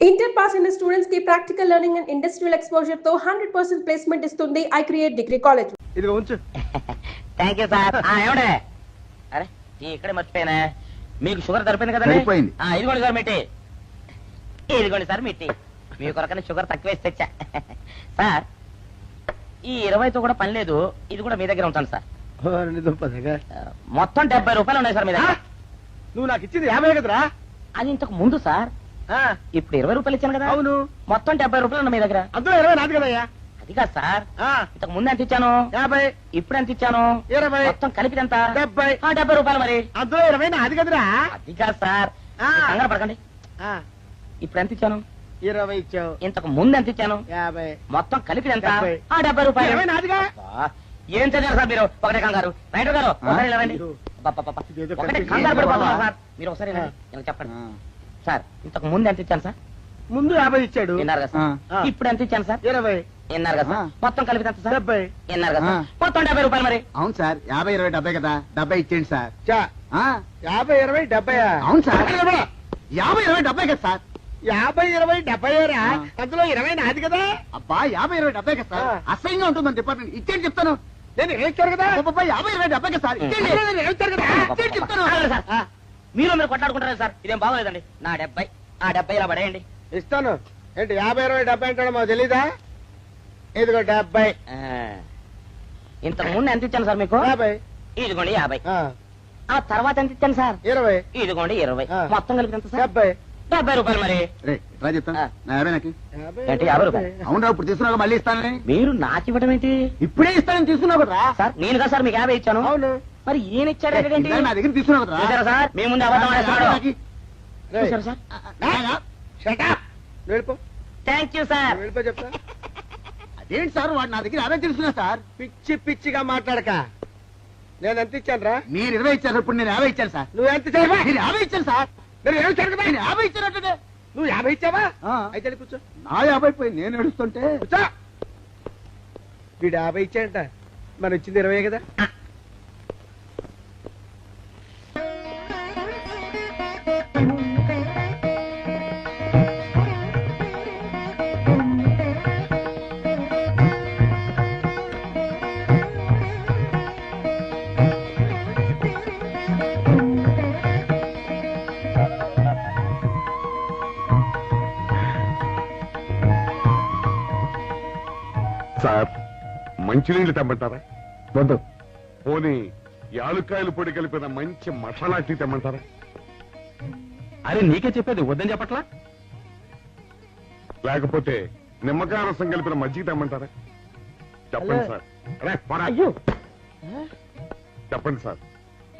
Inter pass in the students की practical learning and industrial exposure तो 100% placement ఇస్తుంది I create degree college. ఇదిగో ఉంచు. Thank you sir. ఏమండే అరే ఇక్కడే మర్చిపోయానా మీకు షుగర్ సరిపోయింది కదండి. ఇదిగోండి సార్ మిట్టి, ఇదిగోండి సార్ మిట్టి, మీ కొరకనే షుగర్ తక్కువ వేసి తెచ్చా. సార్ ఈ 20తో కూడా పని లేదు, ఇది కూడా మీ దగ్గర ఉంటాను సార్. మొత్తం 70 రూపాయలు ఉన్నాయి సార్ మీ దగ్గర. నువ్వు నాకు ఇచ్చింది 50 కదరా. అది ఇంతకు ముందు సార్, ఇప్పుడు 20 రూపాయలు ఇచ్చాను కదా. అవును, మొత్తం 70 రూపాయలు ఉన్నాయి మీ దగ్గర. అందులో 20 నాది కదయ్యా. అది కాదు సార్, ఇంతకు ముందు ఎంత ఇచ్చాను? 50. ఇప్పుడు ఎంత ఇచ్చాను? 20. మొత్తం కలిపి ఎంత? 70. 70 రూపాయలు. మరి అందులో 20 నాది కదరా. అది కాదు సార్, కంగారు పడకండి. ఇప్పుడు ఎంత ఇచ్చాను? 20 ఇచ్చావు. ఇంతకు ముందు ఎంత ఇచ్చాను? 50. మొత్తం కలిపి ఎంత? 70. 70 రూపాయలు. 20 నాదిగా. ఏం చదివారు సార్ మీరు? ఒకటే కంగారు. రైటర్ గారు ఒకసారి ఇలా రండి. ఒకటే కంగారు పడిపోతున్నారు సార్. మీరు ఒకసారి ఇలా చెప్పండి సార్. ఇంతకు ముందు ఎంత ఇచ్చాను సార్? ముందు 50 ఇచ్చాడు. విన్నారు కదా సార్. ఇప్పుడు ఎంత ఇచ్చాను సార్? 20. విన్నారు కదా సార్. మొత్తం కలిపి ఎంత సార్? 70. విన్నారు కదా సార్. మొత్తం 70 రూపాయలు. మరి అవును సార్, 50, 20, 70 కదా. 70 ఇచ్చేయండి సార్. 50, 20, 70. అవును సార్, 50, 20, 70 కదా సార్. 50, 20, 70 రా. అందులో 20 నాది కదా. అబ్బా 50, 20, 70 కదా సార్. అసహ్యంగా ఉంటుంది డిపార్ట్మెంట్. ఇచ్చేయండి చెప్తాను. నేను ఇచ్చారు కదా. 50, 20, 70 కదా సార్. ఇచ్చేయండి. నేను ఇచ్చారు కదా. ఇచ్చేయండి చెప్తాను. సార్ మీరు కొట్లాడుకుంటారా సార్? ఇదేం బాగోలేదండి. నా 70 ఆ 70 ఇలా పడేయండి. ఇస్తాను. ఏంటి 50, 20, 70 అంటాడు మాకు తెలీదా? ఇదిగో 70. ఇంతకు ముందు ఎంత ఇచ్చాను సార్ మీకు? 50. ఇదిగోండి 50. ఆ తర్వాత ఎంత ఇచ్చాను సార్? 20. ఇదిగోండి 20. మొత్తం కలిపి ఎంత సార్? 70. 70 రూపాయలు. మరి రే రా చెప్తాను. నా 50 నాకు. ఏంటి 50 రూపాయలు? అవును రా, ఇప్పుడు తీసుకున్నావు మళ్ళీ ఇస్తానని. మీరు నాకు ఇవ్వడం ఏంటి? ఇప్పుడే ఇస్తానని తీసుకున్నావు కదా సార్. నేను కదా సార్ మీకు 50 ఇచ్చాను. అవును. మరి ఈయన ఇచ్చారు ఏంటి? నా దగ్గర తీసుకున్నావు కదా. చూసారా సార్, మీ ముందు అబద్ధం ఆడేస్తున్నాడు. చూసారా సార్? వెళ్ళిపో. Thank you sir. వెళ్ళిపో చెప్తా. అదేంటి సార్, వాడు నా దగ్గర 50 తీసుకున్నా సార్. పిచ్చి పిచ్చిగా మాట్లాడక. నేను ఎంత ఇచ్చాను రా? మీరు 20 ఇచ్చారు, ఇప్పుడు నేను 50 ఇచ్చాను సార్. నువ్వు ఎంత ఇచ్చావా? నేను 50 ఇచ్చాను సార్. నేను 50 ఇచ్చానంటే నువ్వు 50 ఇచ్చావా? అయితే కూర్చో. నా 50 పోయి నేను ఏడుస్తుంటే కూర్చో. వీడు 50 ఇచ్చాడంట, మనం ఇచ్చింది 20 కదా. సార్ మంచినీళ్ళు తెమ్మంటారా? వద్దు. పోనీ యాలుక్కాయలు పొడి కలిపిన మంచి మసాలా టీ తెమ్మంటారా? అరే నీకే చెప్పేది వద్దని చెప్పట్లా? లేకపోతే నిమ్మకాయ రసం కలిపిన మజ్జిగ తెమ్మంటారా? చెప్పండి సార్. అరే పోరా. చెప్పండి సార్,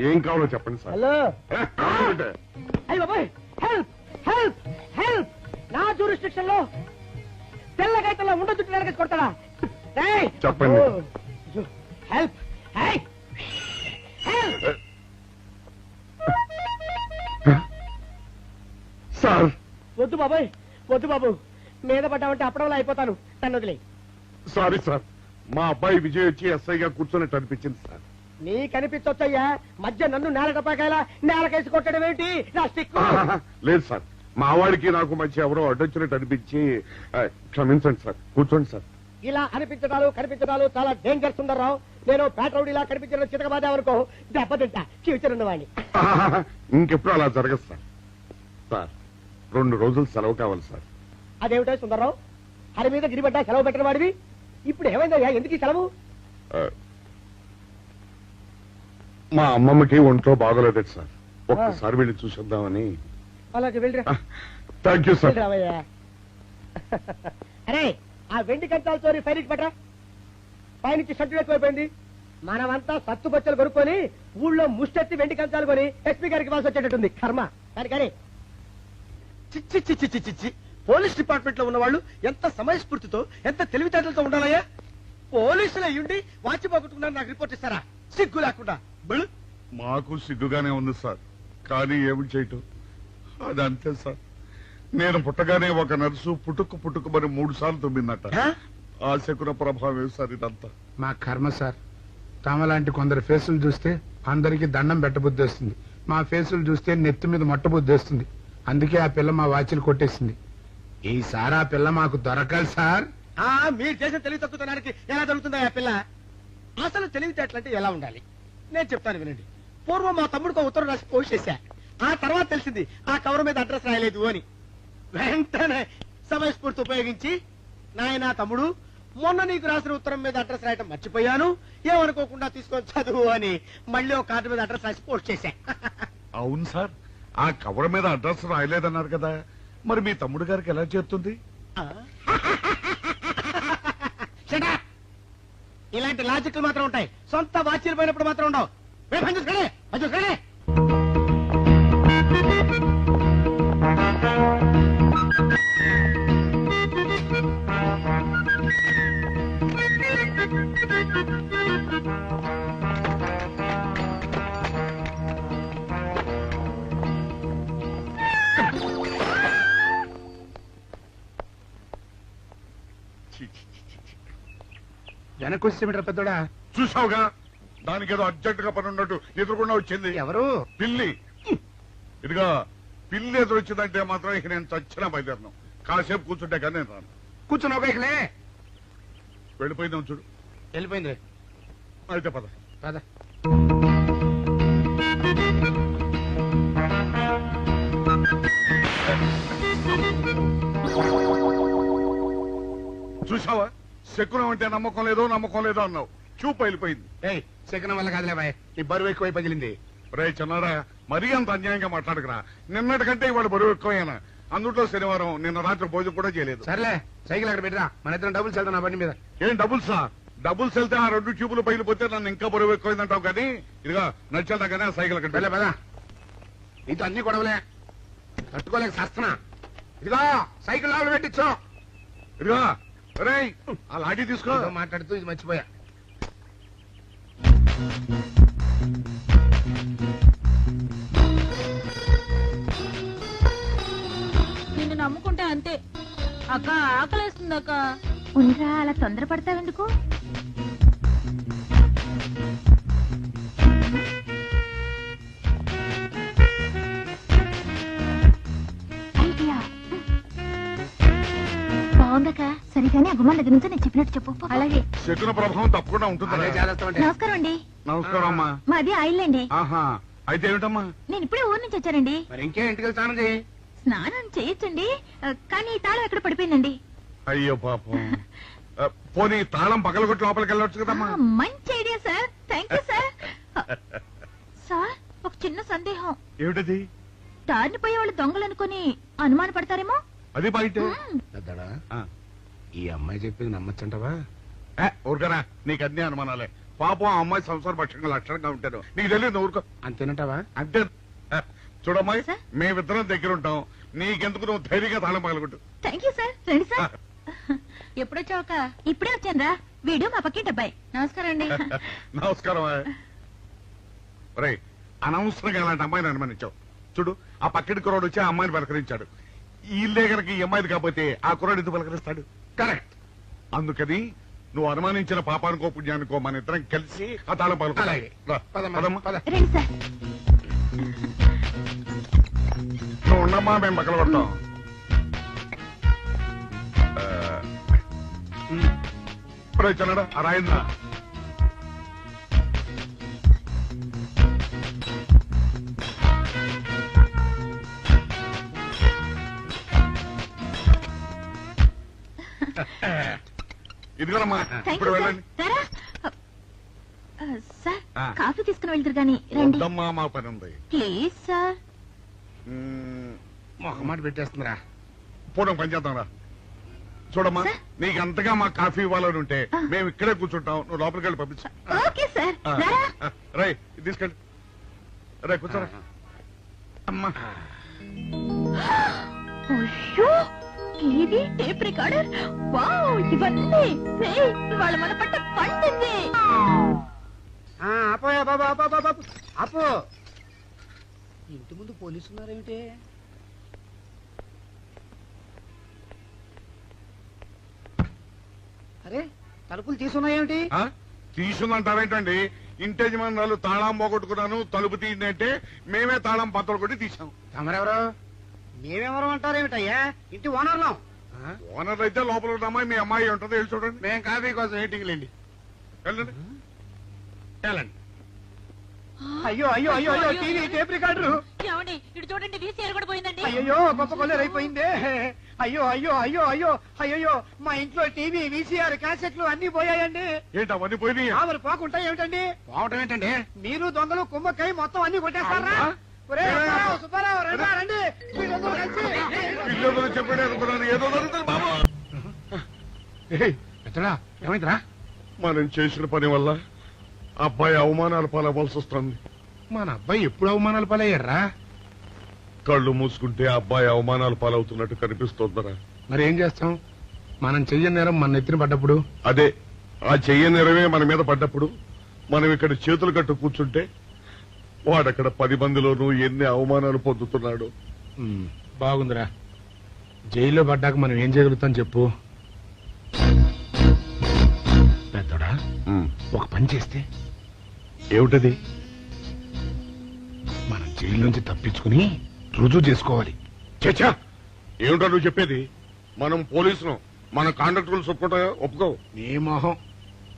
ఏం కావాలో చెప్పండి సార్. హలో. అరే, కావాలంటే. అయ్యో బాయ్, హెల్ప్ హెల్ప్ హెల్ప్. నా జ్యూరిస్డిక్షన్ లో తెల్లగైతల్లో ఉండొద్దు వెనకేసి కొడతాడా? చెప్పండి. Help help. సార్ వద్దు బాబాయ్, వద్దు బాబు. మీద పడ్డామంటే అప్పడంలో అయిపోతాను. నన్ను వదిలే. సారీ సార్, మా అబ్బాయి విజయ్ వచ్చి ఎస్ఐగా కూర్చొని అనిపించింది సార్. నీ కనిపించొచ్చయ్యా, మధ్య నన్ను నేల టపాకాయలా నేలకేసి కొట్టడం ఏంటి? నా స్టిక్. లేదు సార్, మా వాడికి నాకు మధ్య ఎవరో అడ్డొచ్చినట్టు అనిపించి క్షమించండి సార్. కూర్చోండి సార్. ఇలా అనిపించడాలు కనిపించడాలు చాలా డేంజర్ సుందర్రావు. నేను పేట్రౌడీలా కనిపించడం చితకబాదామనుకో, దెబ్బతింటా ఫ్యూచర్ ఉన్నవాడిని. ఇంకెప్పుడు అలా జరగదు సార్. సార్ 2 రోజులు సెలవు కావాలి సార్. అదేమిటో సుందర్రావు, హరి మీద గిరిబడ్డా సెలవు పెట్టిన వాడివి. ఇప్పుడు ఏమైందయ్యా, ఎందుకు ఈ సెలవు? మా అమ్మమ్మకి ఒంట్లో బాగోలేదు సార్, ఒక్కసారి వెళ్ళి చూసొద్దామని. అలాగే వెళ్ళిరా. Thank you sir. రావయ్యా. అరే ఆ వెండి కంచాల చోరీ ఫైర్కి పట్రా. పైనుంచి షట్టు ఎక్కువైపోయింది. మనమంతా సత్తు బచ్చలు కొనుక్కొని ఊళ్ళో ముష్టెత్తి వెండి కంచాలు కొని ఎస్పీ గారికి ఇవ్వాల్సి వచ్చేటట్టుంది. కర్మ. కానీ చిచ్చి చిచ్చి చిచ్చి చిచ్చి. పోలీస్ డిపార్ట్మెంట్ లో ఉన్న వాళ్ళు ఎంత సమయస్ఫూర్తితో, ఎంత తెలివితేటలతో ఉండాలయ్యా. పోలీసులు అయ్యుండి వాచి పోగొట్టుకున్నారు నాకు రిపోర్ట్ ఇస్తారా? సిగ్గు లేకుండా. మాకు సిగ్గుగానే ఉంది సార్, కానీ ఏమి చేయటం, అదంతే సార్. నేను పుట్టగానే ఒక నర్సు పుట్టుకుమని 3 సార్లు తుమ్మిందట. ఆ శకున ప్రభావం సార్ ఇదంతా. మా కర్మ సార్. తమలాంటి కొందరు ఫేసులు చూస్తే అందరికి దండం పెట్టబుద్ధి వస్తుంది. మా ఫేసులు చూస్తే నెత్తి మీద మొట్టబుద్ధి వస్తుంది. అందుకే ఆ పిల్ల మా వాచిలు కొట్టేసింది. ఈసారి ఆ పిల్ల మాకు దొరకాలి సార్. మీరు చేసిన తెలివి తక్కువతనానికి ఎలా దొరుకుతుందా ఆ పిల్ల? అసలు తెలివితేటలంటే ఎలా ఉండాలి నేను చెప్తాను వినండి. పూర్వం మా తమ్ముడికి ఉత్తరం రాసి పోస్ట్ చేశా. ఆ తర్వాత తెలిసింది ఆ కవర్ మీద అడ్రస్ రాయలేదు అని. వెంటనే సమయస్ఫూర్తి ఉపయోగించి, నాయనా తమ్ముడు, మొన్న నీకు రాసిన ఉత్తరం మీద అడ్రస్ రాయటం మర్చిపోయాను, ఏమనుకోకుండా తీసుకొని చదువు అని మళ్ళీ ఒక కార్డు మీద అడ్రస్ రాసి పోస్ట్ చేశా. అవును సార్, ఆ కవర్ మీద అడ్రస్ రాయలేదన్నారు కదా, మరి మీ తమ్ముడు గారికి ఎలా చేరుతుంది? Shut up! ఇలాంటి లాజిక్లు మాత్రం ఉంటాయి, సొంత వాచ్యలు పోయినప్పుడు మాత్రం ఉండవు. పని చూసుకోండి, పని చూసుకోండి. వెనక్కి వచ్చేమిట్రా పెద్దోడా? చూసావుగా, దానికి ఏదో అర్జెంట్ గా పని ఉన్నట్టు ఎదురుకుండా వచ్చింది. ఎవరు? పిల్లి. ఇదిగా పిల్లి ఎదురొచ్చిందంటే మాత్రం ఇక నేను చచ్చినా బయలుదేరను. కాసేపు కూర్చుంటే కానీ నేను రాను. కూర్చుని ఒకలే వెళ్ళిపోయిందాం చూడు. వెళ్ళిపోయింది. అయితే పద. పద. చూసావా, శకునం అంటే నమ్మకం లేదో అన్నావు, చూపు వెళ్ళిపోయింది. ఏయ్, శకనం వల్ల కాదులే బాయ్, నీ బరువు ఎక్కువై పగిలింది. రే చిన్నారా, మరీ అంత అన్యాయంగా మాట్లాడకురా. నిన్నటికంటే ఇవాళ బరువు ఎక్కువైనా. అందులో శనివారం నిన్న రాత్రి భోజనం కూడా చేయలేదు. సర్లే, సైకిల్ అక్కడ పెట్టరా, మన ఇద్దరం డబ్బులు వెళ్తాం నా బండి మీద. ఏం డబుల్సా? డబుల్స్ వెళ్తే ఆ 2 ట్యూబులు పగిలిపోతే నన్ను ఇంకా బరువు ఎక్కువైందంటావు. కానీ ఇదిగా నడిచేదాకానే ఆ సైకిల్ అక్కడ వెళ్ళే పదా, నీతో అన్ని గొడవలే తట్టుకోలేక సస్తున్నా. ఇదిగో సైకిల్ లోపల పెట్టించు. ఇదిగా రే, ఆ లాఠీ తీసుకో. ఏదో మాట్లాడుతూ ఇది మర్చిపోయా. నిన్ను నమ్ముకుంటే అంతే అక్క. ఆకలేస్తుంది అక్క. ఉండరా, అలా తొందరపడతావెందుకు? ఐడియా బాగుందక్క. సరిగానే అభిమాన్ దగ్గర నుంచి నేను చెప్పినట్టు చెప్పు. అలాగే. శకున ప్రభావం తప్పకుండా ఉంటుంది. అదే చేస్తామంటే. నమస్కారం అండి. నమస్కారం అమ్మా. మాది ఆయిల్ అండి. ఆహా, అయితే ఏమిటమ్మా? నేను ఇప్పుడే ఊరు నుంచి వచ్చానండి. మరి ఇంకే ఇంటికి వెళ్ళి స్నానం చేయి. స్నానం చేయొచ్చండి, కానీ ఈ తాళం ఎక్కడ పడిపోయిందండి. అయ్యో పాపం. పోనీ తాళం పగలగొట్టి లోపలికి వెళ్ళొచ్చు కదమ్మా. మంచి idea sir, thank you sir. Sir, ఒక చిన్న సందేహం. ఏమిటది? దారిని పోయే వాళ్ళు దొంగలు అనుకుని అనుమాన పడతారేమో. అది బయట. పెద్దడా, ఈ అమ్మాయి చెప్పింది నమ్మచ్చంటవా? ఊరుకరా, నీకు అన్ని అనుమానాలే. పాపం ఆ అమ్మాయి సంసార పక్షంగా లక్షణంగా ఉంటాను, నీకు తెలియదు. ఊరుకో. అంతేనంటావా? అంతే. చూడమ్మాయి, సార్? మేమిద్దరం దగ్గర ఉంటాం. నీకెందుకు, నువ్వు ధైర్యంగా తాళం పగలగొట్టు. Thank you sir. రండి సార్. ఎప్పుడొచ్చావుక? ఇప్పుడే వచ్చాను రా. వీడు మా పక్కింటి అబ్బాయి. నమస్కారం అండి. నమస్కారం. రే, అనవసరంగా అలాంటి అమ్మాయిని అనుమానించావు. చూడు, ఆ పక్కటి కుర్రాడు వచ్చి ఆ అమ్మాయిని పలకరించాడు. ఈ ఇల్లే కనుక ఈ అమ్మాయిది కాకపోతే ఆ కుర్రాడు ఎందుకు పలకరిస్తాడు? కరెక్ట్. అందుకని నువ్వు అనుమానించిన పాపానికో పుణ్యానికో మన ఇద్దరం కలిసి ఆ తాళం పలుకు. అలాగే. పదమ్మా, పద. రండి సార్. నువ్వు ఉండమ్మా, మేము పక్కన పడతాం. చిన్నడా, ఆ రాయిందా? ఇదిగోనమ్మా, థ్యాంక్ ఇప్పుడు యూ సార్. వెళ్ళండి. రారా. సార్, ఆ. కాఫీ తీసుకుని వెళ్తారు గాని రండి వద్దమ్మా, మా పని ఉంది. Please sir. ఒక మాట పెట్టేస్తుందిరా. పోవడం పని చేద్దాం రా. చూడమ్మా, సార్? నీకు అంతగా మాకు కాఫీ ఇవ్వాలని ఉంటే మేము ఇక్కడే కూర్చుంటాం, నువ్వు లోపలికి వెళ్ళి పంపించు. Okay sir. రారా. రై, ఇది తీసుకెళ్ళి. రే, కూర్చోరా. అమ్మా, అయ్యో, ఇది టేప్ రికార్డర్. వావ్, ఇవన్నీ వాళ్ళ మన పట్ట పండింది. ఆపోయా బాబా, ఆపో బాబా, ఆపో. ఇంటి ముందు పోలీసు ఉన్నారేమిటి? అరే, తలుపులు తీసున్నాయేమిటి? తీసుందంటారేంటండి? ఇంటి యజమానురాలు తాళం పోగొట్టుకున్నాను, తలుపు తీయండి అంటే మేమే తాళం పత్రం కొట్టి తీసాం. తమరెవరు? మేమెవరం అంటారేమిటయ్యా? ఇంటి ఓనర్లం. ఓనర్ అయితే లోపల ఉన్న అమ్మాయి మీ అమ్మాయి ఉంటుందో వెళ్ళి చూడండి. మేము కాఫీ కోసం మీటింగ్ లేండి. వెళ్ళండి. వెళ్ళండి. అయ్యో అయ్యో అయ్యో అయ్యో టీవీ టేప్ రికార్డర్. ఏమండి ఇటు చూడండి వీసీఆర్ కూడా పోయిందండి. అయ్యో గొప్ప కొల్లేరు అయిపోయిందే. అయ్యో అయ్యో అయ్యో అయ్యో అయ్యో మా ఇంట్లో టీవీ వీసీఆర్ క్యాసెట్లు అన్ని పోయాయండి. ఏంటి అవన్నీ పోయినాయి? మరి పోకుండా ఏమిటండి? పోవటం ఏంటండి? మీరు దొంగలు కుమ్మక్కై మొత్తం అన్ని కొట్టేస్తారా? ఒరేయ్, సుబ్బారావు, సుబ్బారావు, రండి, రండి. మీరందరూ కలిసి పిల్లలు చెప్పాడు అనుకున్నాను, ఏదో జరుగుతుంది బాబు. ఎత్తడా ఏమైందిరా? మనం చేసిన పని వల్ల అబ్బాయి అవమానాలు పాలవలసి వస్తుంది. మన అబ్బాయి ఎప్పుడు అవమానాలు పాలయ్యారా? కళ్ళు మూసుకుంటే అబ్బాయి అవమానాలు పాలవుతున్నట్టు కనిపిస్తోందరా. మరి ఏం చేస్తాం? మనం చెయ్యని నేరం మన నెత్తిన పడ్డప్పుడు. అదే ఆ చెయ్యని నెరవే మన మీద పడ్డప్పుడు మనం ఇక్కడ చేతులు కట్టు కూర్చుంటే వాడక్కడ 10 మందిలోనూ ఎన్ని అవమానాలు పొందుతున్నాడు. బాగుందిరా. జైల్లో పడ్డాక మనం ఏం చేయగలుగుతాం చెప్పు. పెద్దోడా ఒక పని చేస్తే ఏమిటది? మనం జైలు నుంచి తప్పించుకుని రుజువు చేసుకోవాలి. చచ్చా, ఏమిటో నువ్వు చెప్పేది? మనం పోలీసులు, మన కాంట్రాక్టర్లు ఒప్పుకో. నీ మొహం.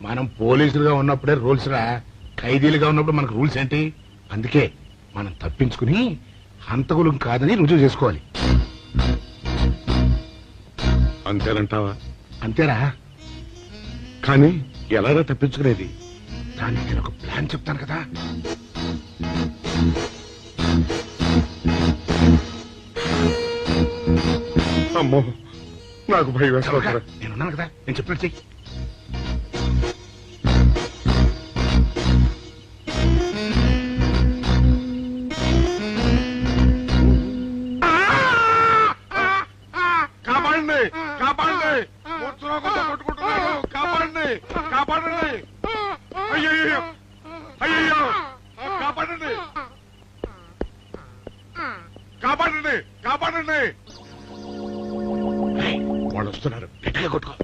మనం పోలీసులుగా ఉన్నప్పుడే రూల్స్ రా. ఖైదీలుగా ఉన్నప్పుడు మనకు రూల్స్ ఏంటి? అందుకే మనం తప్పించుకుని హంతకులు కాదని రుజువు చేసుకోవాలి. అంతేనంటావా? అంతేరా. కానీ ఎలాగా తప్పించుకునేది? దానికి నేను ఒక ప్లాన్ చెప్తాను కదా. అమ్మో, నాకు భయం వేస్తాను. నేనున్నాను కదా, నేను చెప్పినట్టు చెయ్యి. కాపాడండి, కాపాడండి, కొట్టుకుంటున్నాడు, కాపాడండి, కాపాడండి. అయ్యో అయ్యో, కాపాడండి, కాపాడండి, కాపాడండి. వాళ్ళు వస్తున్నారు, గట్టిగా కొట్టుకో.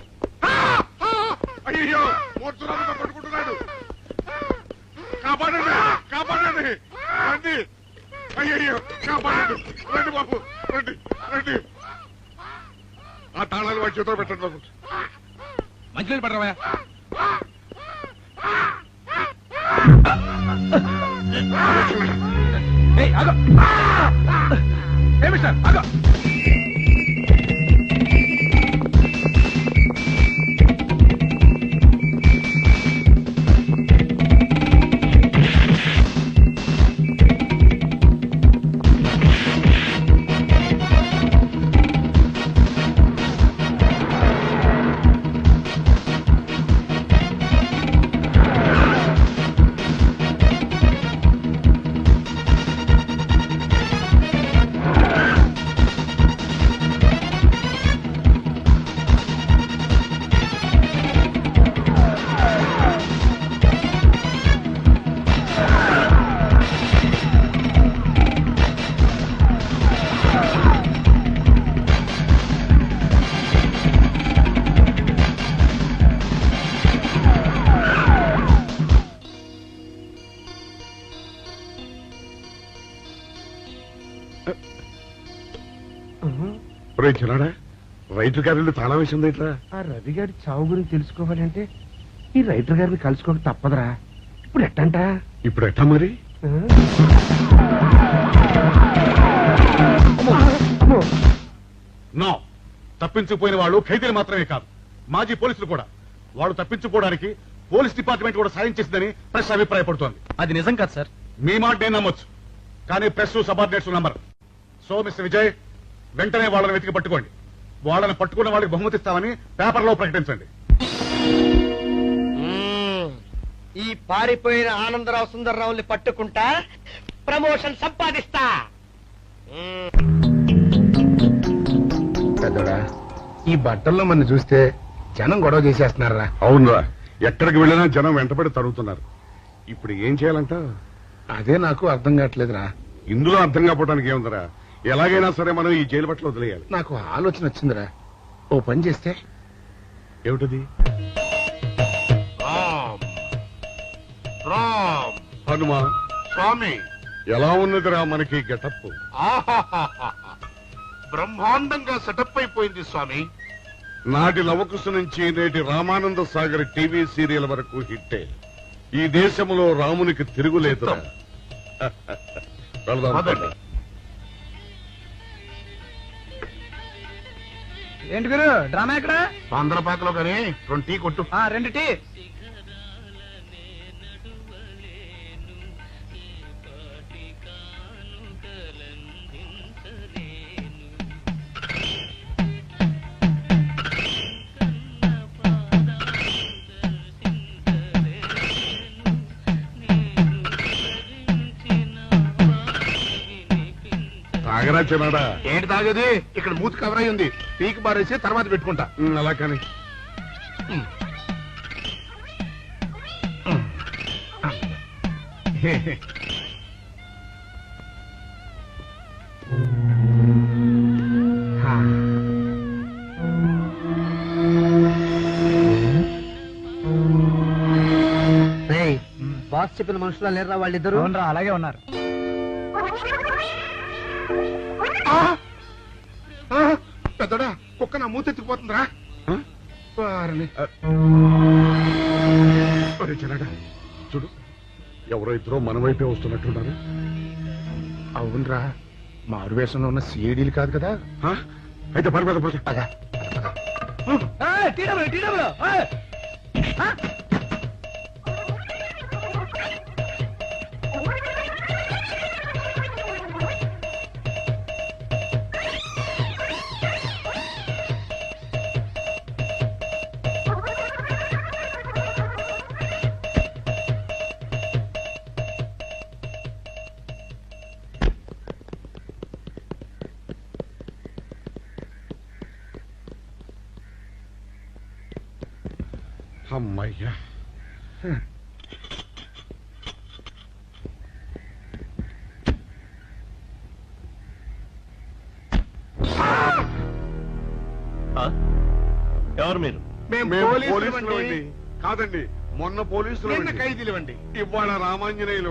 అయ్యో, మూర్చురాలతో కొట్టుకుంటున్నాడు. కాపాడండి, కాపాడండి, రండి. అయ్యో, కాపాడండి, రండి బాబు, రండి, రండి. ఆ తాళాలు వాడి చేతిలో పెట్టండి బాబు. మంచినీళ్ళు పడరావా? చిన్నాడా, రైతు గారిని తాళం వేసింది ఇట్లా. ఆ రవి గారి చావు గురించి తెలుసుకోవాలంటే ఈ రైటర్ గారిని కలుసుకోక తప్పదురా. ఇప్పుడు ఎట్టంట? ఇప్పుడు ఎట్టా మరి? నో, తప్పించుకుపోయిన వాళ్ళు ఖైదీలు మాత్రమే కాదు, మాజీ పోలీసులు కూడా. వాళ్ళు తప్పించుకోవడానికి పోలీస్ డిపార్ట్మెంట్ కూడా సాయం చేసిందని ప్రెస్ అభిప్రాయపడుతోంది. అది నిజం కాదు సార్. మీ మాట నేను నమ్మొచ్చు, కానీ press subordinates number. So mister Vijay, వెంటనే వాళ్ళని వెతికి పట్టుకోండి. వాళ్ళని పట్టుకున్న వాళ్ళకి బహుమతి ఇస్తామని పేపర్లో ప్రకటించండి. ఈ పారిపోయిన ఆనందరావు సుందర్రావుని పట్టుకుంటా ప్రమోషన్ సంపాదిస్తా. పెద్దోడా, ఈ బట్టల్లో మన చూస్తే జనం గొడవ చేసేస్తున్నారా? అవునరా, ఎక్కడికి వెళ్ళినా జనం వెంటబడి తరుగుతున్నారు. ఇప్పుడు ఏం చేయాలంట? అదే నాకు అర్థం కావట్లేదురా. ఇందులో అర్థం కాకపోవడానికి ఏముందరా? ఎలాగైనా సరే మనం ఈ జైలు బట్టలు వదిలేయాలి. నాకు ఆలోచన వచ్చిందిరా. ఓ పని చేస్తే. ఏమిటది? రామ్ హనుమా స్వామి, ఎలా ఉన్నదిరా మనకి గెటప్? బ్రహ్మాండంగా సెటప్ అయిపోయింది స్వామి. నాటి లవకుశ నుంచి నేటి రామానంద సాగర్ టీవీ సీరియల్ వరకు హిట్టే. ఈ దేశంలో రామునికి తిరుగులేదు. ఏంటి గురు డ్రామా ఎక్కడ? ఆంధ్రపాకలో కానీ 2 టీ కొట్టు. 2 టీ. తాగరా చిన్నాడా? ఏంటి తాగేది? ఇక్కడ మూతి కవర్ అయి ఉంది. టీకి బారేసి తర్వాత పెట్టుకుంటా. అలా కానీ బాస్ చెప్పిన మనుషులా లేరా వాళ్ళిద్దరు? అలాగే ఉన్నారు. పెద్దడా కుక్క నా మూతెత్తిపోతుందిరా. చిన్నడా చూడు, ఎవరో ఇద్దరు మన వైపే వస్తున్నట్టున్నారు. అవునరా, మారువేషంలో ఉన్న సిఐడీలు కాదు కదా. అయితే పర్వాలేదు. అమ్మయ్యా, ఎవరు మీరు? కాదండి, మొన్న పోలీసులు ఖైదీలు అండి. ఇవాళ రామాంజనేయులు.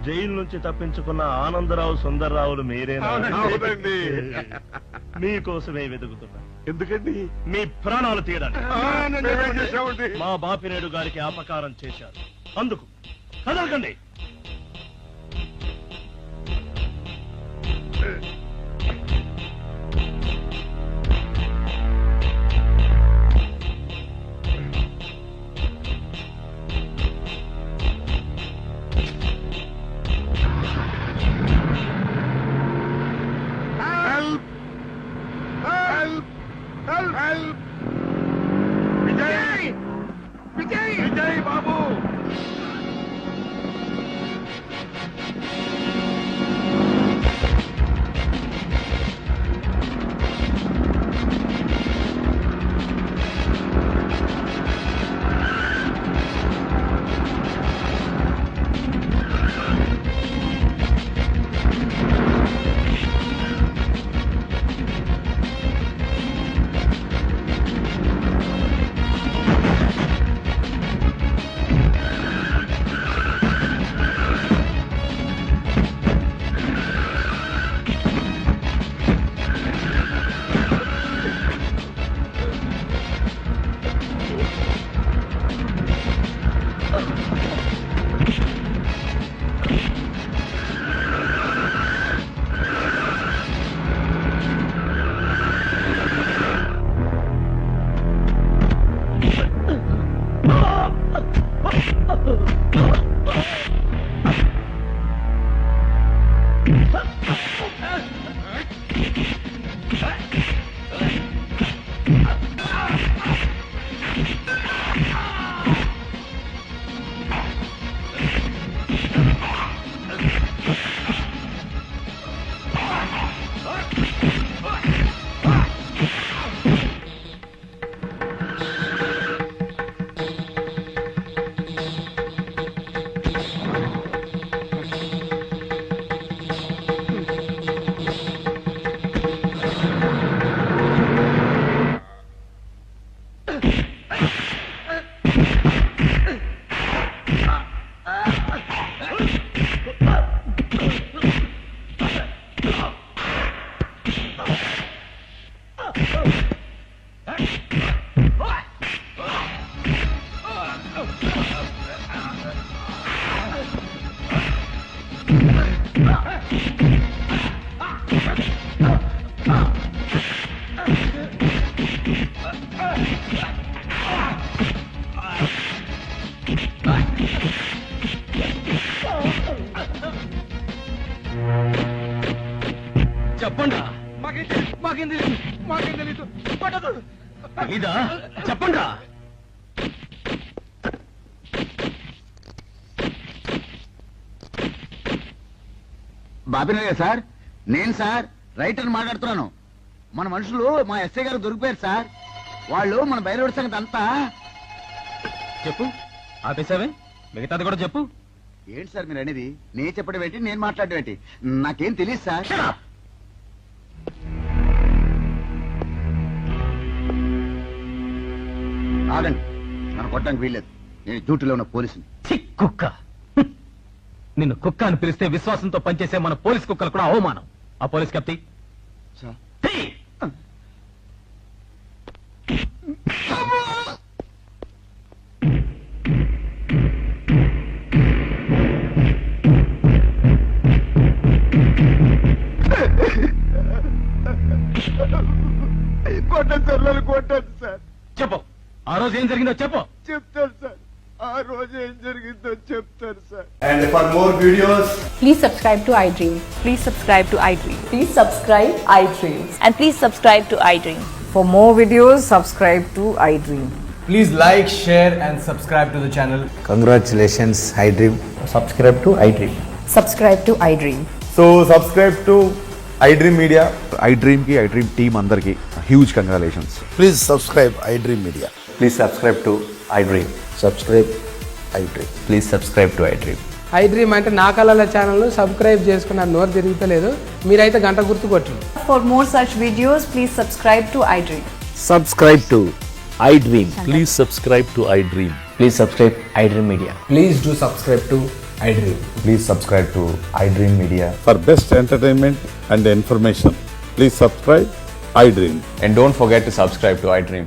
జైలు నుంచి తప్పించుకున్న ఆనందరావు సుందర్రావులు మీరేనా? అవునండి. మీకోసమే వెతుకుతున్నా. ఎందుకండి? మీ ప్రాణాలు తీయడానికి మా మా బాపినేడు గారికి అపకారం చేశారు. అందుకు కదలకండి. విజయ్ విజయ్ విజయ్ బాబు, చెప్పండి ఇదా చెప్పండి బాబినయ్య సార్, నేను సార్ రైటర్ మాట్లాడుతున్నాను. మన మనుషులు మా ఎస్ఐ గారు దొరికిపోయారు సార్. వాళ్ళు మన బయలుదేరి సంగతి అంతా. చెప్పు, ఆపేసావే, మిగతాది కూడా చెప్పు. ఏంటి సార్ మీరు అనేది? నేను చెప్పడం ఏంటి, నేను మాట్లాడడం ఏంటి? నాకేం తెలియదు సార్. ఆగండి, నన్ను కొట్టడానికి వీల్లేదు. నేను డ్యూటీలో ఉన్న పోలీసుని. కుక్క, నిన్ను కుక్క అని పిలిస్తే విశ్వాసంతో పనిచేసే మన పోలీస్ కుక్కలు కూడా అవమానం. ఆ పోలీస్ కెప్టి సార్ కొట్టండి సార్, నన్ను కొట్టండి సార్. చెప్పు, ఆ రోజు ఏం జరిగిందో చెప్పు. చెప్తాను సార్, ఆ రోజు ఏం జరిగిందో చెప్తాను sir. And for more videos, please subscribe to iDream. Please subscribe to iDream. Please subscribe iDream. And please subscribe to iDream. For more videos, subscribe to iDream. please like, share and subscribe to the channel. Congratulations, iDream. Subscribe to iDream. Subscribe to iDream. So subscribe to iDream Media. iDream ki iDream team andarki huge congratulations. Please subscribe iDream media. Please subscribe to iDream. Subscribe iDream. Please subscribe to iDream. iDream అంటే నా కళల channel subscribe చేసుకున్న నోరు తిరుగుతలేదు. మీరైతే గంట గుర్తు కొట్టండి. For more such videos, please subscribe to iDream. Subscribe to iDream. Please subscribe to iDream. Please subscribe iDream Media. Please do subscribe to iDream. Please subscribe to iDream Media. For best entertainment and information, please subscribe iDream. And don't forget to subscribe to iDream.